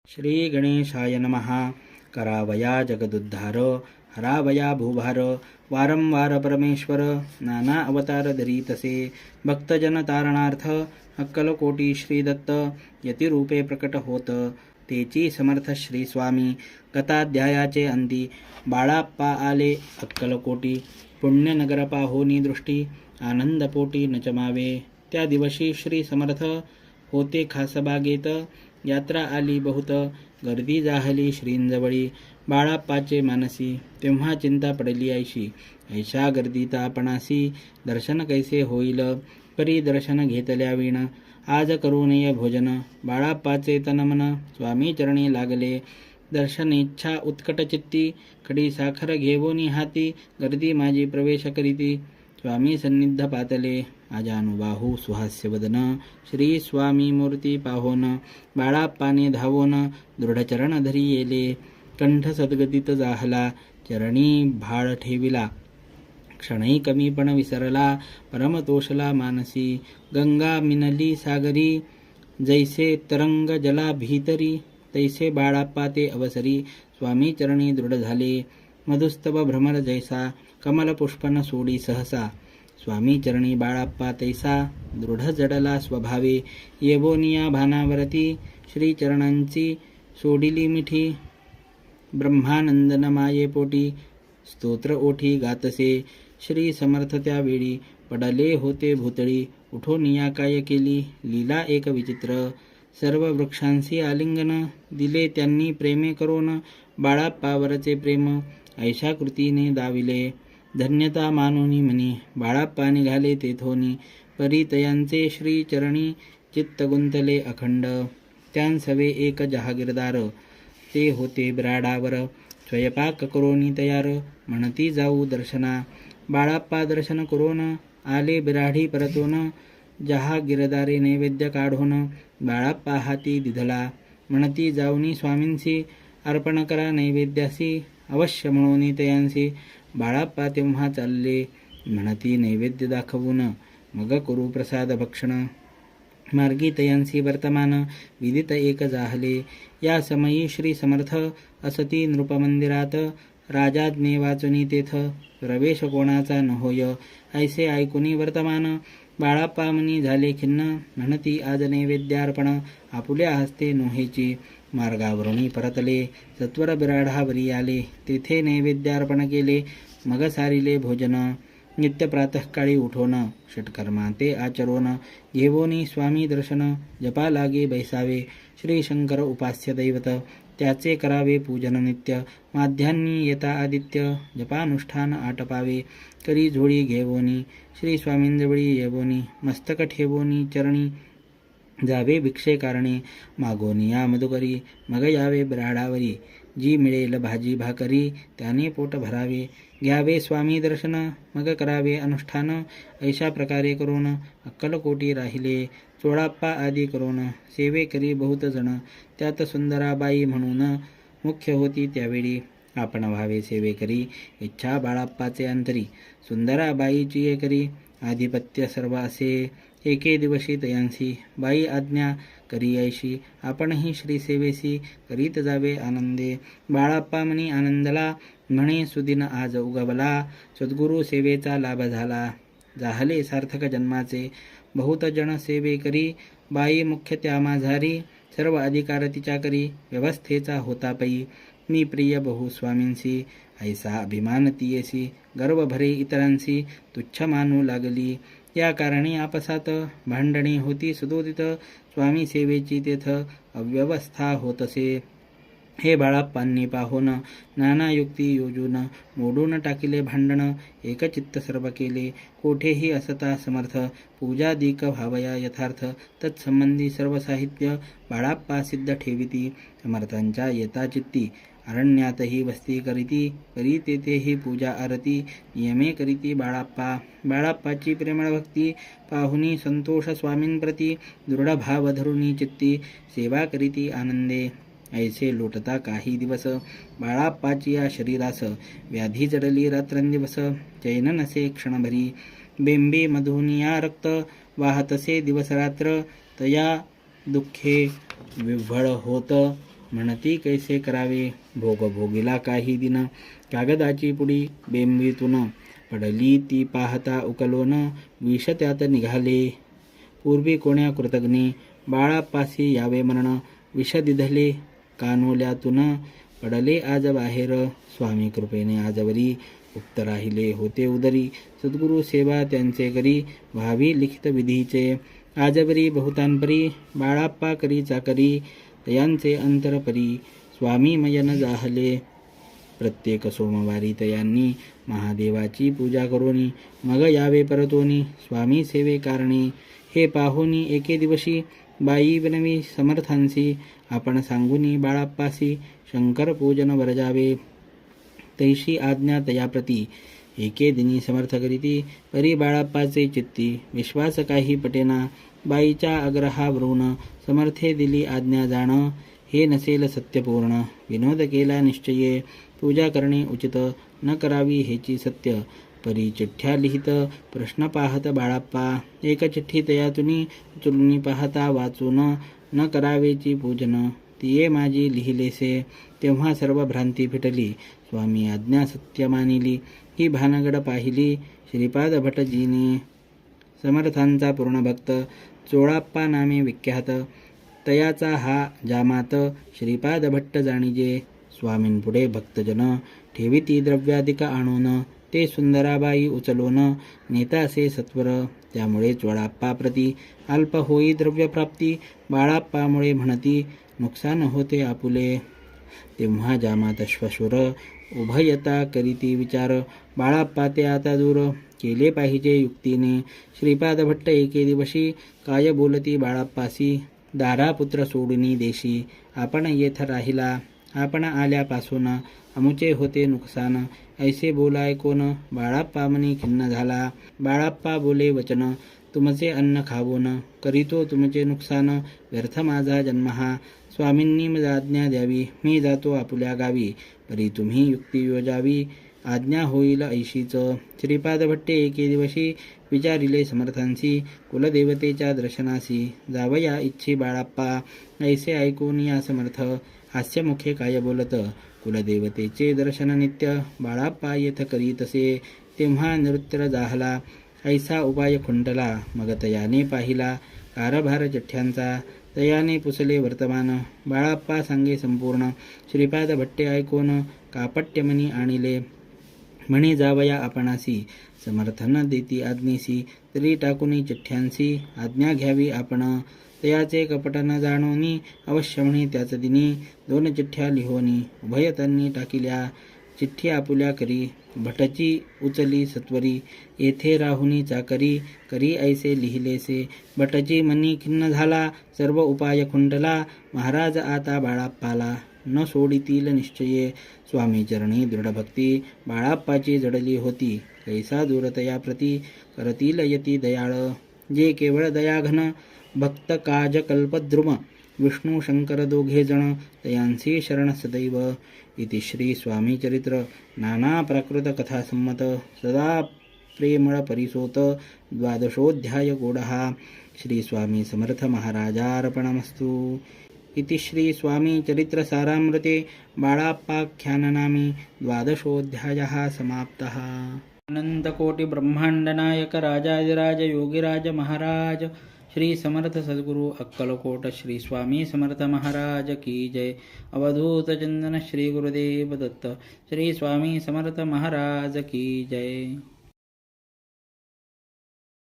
श्री गणेशाय नमः. करावया जगदुद्धार, हरावया भूभार, वारंवार परमेश्वर नाना अवतार धरी तसे. भक्तजन तारणार्थ अक्कलकोटी श्री दत्त यतिरूपे प्रकट होत. तेची समर्थ श्री स्वामी गताध्यायाचे अंती. बाळाप्पा आले अक्कलकोटी, पुण्यनगर पाहोनी दृष्टी. आनंदपोटी न चमावे, त्या दिवशी श्री समर्थ होते खासबागेत. यात्रा आली बहुत, गर्दी जाहली श्रींजवळी. बाळाप्पाचे मानसी तेव्हा चिंता पडली ऐशी. ऐशा गर्दीत आपणासी दर्शन कैसे होईल. परी दर्शन घेतल्या विण, आज करू नये भोजन. बाळाप्पाचे तनमन स्वामी चरणी लागले. दर्शनेच्छा उत्कट चित्ती, खडी साखर घेवोनी हाती. गर्दी माझी प्रवेश करीती, स्वामी सन्निध पातले. अजानुबाहू सुहास्य वदन, श्री स्वामी मूर्ती पाहोन. बाळाप्पाने धावोन दृढचरण धरी येले. कंठ सद्गतीत जाहला, चरणी भाळ ठेविला. क्षणही कमी पण विसरला, परमतोषला मानसी. गंगा मिनली सागरी, जैसे तरंग जला भीतरी. तैसे बाळाप्पा ते अवसरी, स्वामी चरणी दृढ झाले. मधुस्तव भ्रमर जैसा, कमल पुष्पन सोडी सहसा. स्वामी चरणी बाळाप्पा तैसा, दृढ जडला स्वभावे. येवोनिया भानावरती, श्री चरणांची सोडिली मिठी. ब्रह्मानंदन माये पोटी, स्तोत्र ओठी गातसे. श्री समर्थ त्यावेळी पडले होते भूतळी. उठोनिया काय केली लीला एक विचित्र. सर्व वृक्षांशी आलिंगन, दिले त्यांनी प्रेमे करून. बाळाप्पावरचे प्रेम ऐशा कृतीने दाविले. धन्यता मानोनी म्हणी, बाळाप्पा निघाले तेथोनी. परितयांचे श्री चरणी चित्त गुंतले अखंड. त्यांसवे एक जहागीरदार, ते होते बिराडावर. स्वयंपाक करोनी तयार, म्हणती जाऊ दर्शना. बाळाप्पा दर्शन करोन, आले बिराडी परतोन. जहागीरदारे नैवेद्य काढोन, बाळाप्पा हाती दिधला. म्हणती जाऊनी स्वामींसी, अर्पण करा नैवेद्यासी. अवश्य म्हणून तयांसी, बाळाप्पा तेव्हा चालले. म्हणती नैवेद्य दाखवून, मग करू प्रसाद भक्षण. मार्गी तयांसी वर्तमान, विदित एक जाहले. या समयी श्री समर्थ असती नृपमंदिरात. राजाज्ञे वाचुनी तेथ, प्रवेश कोणाचा न होय. ऐसे ऐकुनी वर्तमान, बाळाप्पा मनी झाले खिन्न. म्हणती आज नैवेद्यार्पण, आपुल्या हस्ते नोहेची. मार्गावरुनी परतले, सत्वर बिराडावरी आले. तेथे नैवेद्यार्पण केले, मग सारिले भोजन. नित्य प्रातःकाळी उठोन, षटकर्मा ते आचरोन. घेवोनी स्वामी दर्शन, जपा लागे बैसावे. श्री शंकर उपास्य दैवत, त्याचे करावे पूजन नित्य. माध्यान्नी येता आदित्य, जपानुष्ठान आटपावे. करी झोळी घेवोनी, श्री स्वामींजवळी येवोनी. मस्तक ठेवोनी चरणी, जावे भिक्षे कारणे. मागोनिया मधुकरी, मग यावे बिराडावरी. जी मिळेल भाजी भाकरी, त्याने पोट भरावे. घ्यावे स्वामी दर्शन, मग करावे अनुष्ठान. ऐशा प्रकारे करून अक्कलकोटी राहिले. चोळाप्पा आदी करून सेवे करी बहुत जण. त्यात सुंदराबाई म्हणून मुख्य होती त्यावेळी. आपण व्हावे सेवेकरी, इच्छा बाळाप्पाचे अंतरी. सुंदराबाईची ये करी, आधिपत्य सर्व असे. एके दिवशी तयांसी, बाई आज्ञा करी ऐशी. आपणही श्री सेवेसी, करीत जावे आनंदे. बाळाप्पा मनी आनंदला, म्हणे सुदिन आज उगवला. सद्गुरु सेवेचा लाभ झाला, जाहले सार्थक जन्माचे. बहुत जन सेवे करी, बाई मुख्य त्या माझारी. सर्व अधिकार तिच्या करी, व्यवस्थेचा होता पै. मी प्रिय बहु स्वामींसी, ऐसा अभिमान तियेसी. गर्व भरे इतरांसी, तुच्छ मानू लागली. या कारणे आपसात भांडणे होती सदोदित. स्वामी सेवेची तेथ अव्यवस्था होतसे. हे बाळाप्पांनी पाहोन, नाना युक्ती योजून. मोडून टाकिले भांडण, एकचित्त सर्व केले. कोठेही असता समर्थ, पूजादिक व्हावया यथार्थ. तत्संबंधी सर्व साहित्य, बाळाप्पा सिद्ध ठेविती. समर्थांच्या येता चित्ती, अरण्यातही वस्ती करीती. करी तेथेही पूजा आरती, नियमे करीती बाळाप्पा. बाळाप्पाची प्रेमळ भक्ती, पाहुनी संतोष स्वामींप्रती. दृढ भाव धरुनी चित्ती, सेवा करीती आनंदे. ऐसे लोटता काही दिवस, बाळाप्पाची या शरीरास. व्याधी जडली रात्रंदिवस, चैन नसे क्षणभरी. बेंबे मधुनिया रक्त, वाहतसे दिवस रात्र. तया दुःखे विव्हळ होत. म्हणती कैसे करावे भोग भोगिला काही दिन कागदाची पुडी बेंबीतून पडली ती पाहता उकलोन विष त्यात निघाले पूर्वी कोण्या कृतज्ञे बाळापासी यावे मरण विष दिधले कानोल्यातून पडले आज बाहेर स्वामी कृपेने आजवरी उक्त राहिले होते उदरी सद्गुरु सेवा त्यांचे करी व्हावी लिखित विधीचे आजवरी बहुतांपरी बाळाप्पा करी चाकरी तयांचे अंतरपरी स्वामी मयन जाहले प्रत्येक सोमवारी तयांनी महादेवाची पूजा करोनी मग यावे परतोनी स्वामी सेवे कारणी हे पाहोनी एके दिवशी बाई बनवी समर्थांसी आपण सांगुनी बाळाप्पासी शंकर पूजन वरजावे तैशी आज्ञा तयाप्रती एके दिनी समर्थ करीती परी बाळाप्पाचे चित्ती विश्वास काही पटेना बाईच्या आग्रहावरून समर्थे दिली आज्ञा जाण हे नसेल सत्यपूर्ण विनोद केला निश्चये पूजा करणे उचित न करावी हेची सत्य परी चिठ्ठ्या लिहित प्रश्न पाहत बाळाप्पा एक चिठ्ठी तयातुनी उचलूनी पाहता वाचून न करावेची पूजन तिये माझी लिहिलेसे तेव्हा सर्व भ्रांती फिटली स्वामी आज्ञा सत्य मानिली ही भानगड पाहिली श्रीपाद भटजीने समर्थांचा पूर्ण भक्त चोळाप्पा नामे विख्यात तयाचा हा जामात श्रीपाद भट्ट जाणीजे स्वामींपुढे भक्तजन ठेविती द्रव्याधिक आणून ते सुंदराबाई उचलून नेतासे सत्वर त्यामुळे चोळाप्पा प्रती अल्प होई द्रव्यप्राप्ती बाळाप्पामुळे म्हणती नुकसान होते आपुले तेव्हा जामात श्वशुर उभयता करीती विचार बाळाप्पा ते आता दूर केले पाहिजे युक्तीने श्रीपाद भट्ट एके दिवशी काय बोलती बाळाप्पासी दारा पुत्र सोडूनी देशी आपण येथ राहिला आपण आल्यापासून अमुचे होते नुकसान ऐसे बोलाय कोण बाळाप्पा मनी खिन्न झाला बाळाप्पा बोले वचन तुमचे अन्न खावून करीतो तुमचे नुकसान व्यर्थ माझा जन्म हा स्वामींनी मला आज्ञा द्यावी मी जातो आपुल्या गावी परी तुम्ही युक्ती योजावी आज्ञा होईल ऐशीच श्रीपाद भट्टे एके दिवशी विचारिले समर्थांसी कुलदेवतेच्या दर्शनासी जावया इच्छी बाळाप्पा ऐसे ऐकून या समर्थ हास्यमुखे काय बोलत कुलदेवतेचे दर्शन नित्य बाळाप्पा येथ करीतसे तेव्हा नृत्य जाहला ऐसा उपाय खुंटला मग तयाने पाहिला कारभार चिठ्ठ्यांचा तयाने पुसले वर्तमान बाळाप्पा सांगे संपूर्ण श्रीपाद भट्टे ऐकून कापट्यमनी आणिले म्हणे जावया आपणासी समर्थन देती आज्ञेसी तरी टाकुनी चिठ्ठ्यांसी आज्ञा घ्यावी आपण तयाचे कपट न जाणोनी अवश्य म्हणे त्याच दिनी 2 चिठ्ठ्या लिहोनी उभय त्यांनी टाकिल्या चिठ्ठी आपुल्या करी भटची उचली सत्वरी येथे राहुनी चाकरी करी ऐसे लिहिलेसे भटची मनी खिन्न झाला सर्व उपाय खुंटला महाराज आता बाळाप्पाला न सोडितील निश्चये स्वामी चरणी दृढभक्ती बाळाप्पाची जडली होती कैसा दूरतया प्रती करतील यती दयाळ जे केवळ दयाघन भक्त काज कल्पद्रुम विष्णू शंकर दोघे जण तयांसी शरण सदैव इति श्री स्वामी चरित्र नाना प्राकृत कथा संमत सदा प्रेमळ परिसोत 12ोऽध्याय गोडहा श्री स्वामी समर्थ महाराजार्पणमस्तु इति श्री स्वामी चरित्र सारामृते बाळाप्पाख्याननामी 12ोऽध्यायः समाप्तः। अनंतकोटि ब्रह्मांड नायक राजाधिराज योगिराज महाराज श्री समर्थ सद्गुरु अक्कलकोट श्री स्वामी समर्थ महाराज की जय। अवधूत चंदन श्री गुरुदेव दत्त श्री स्वामी समर्थ महाराज की जय।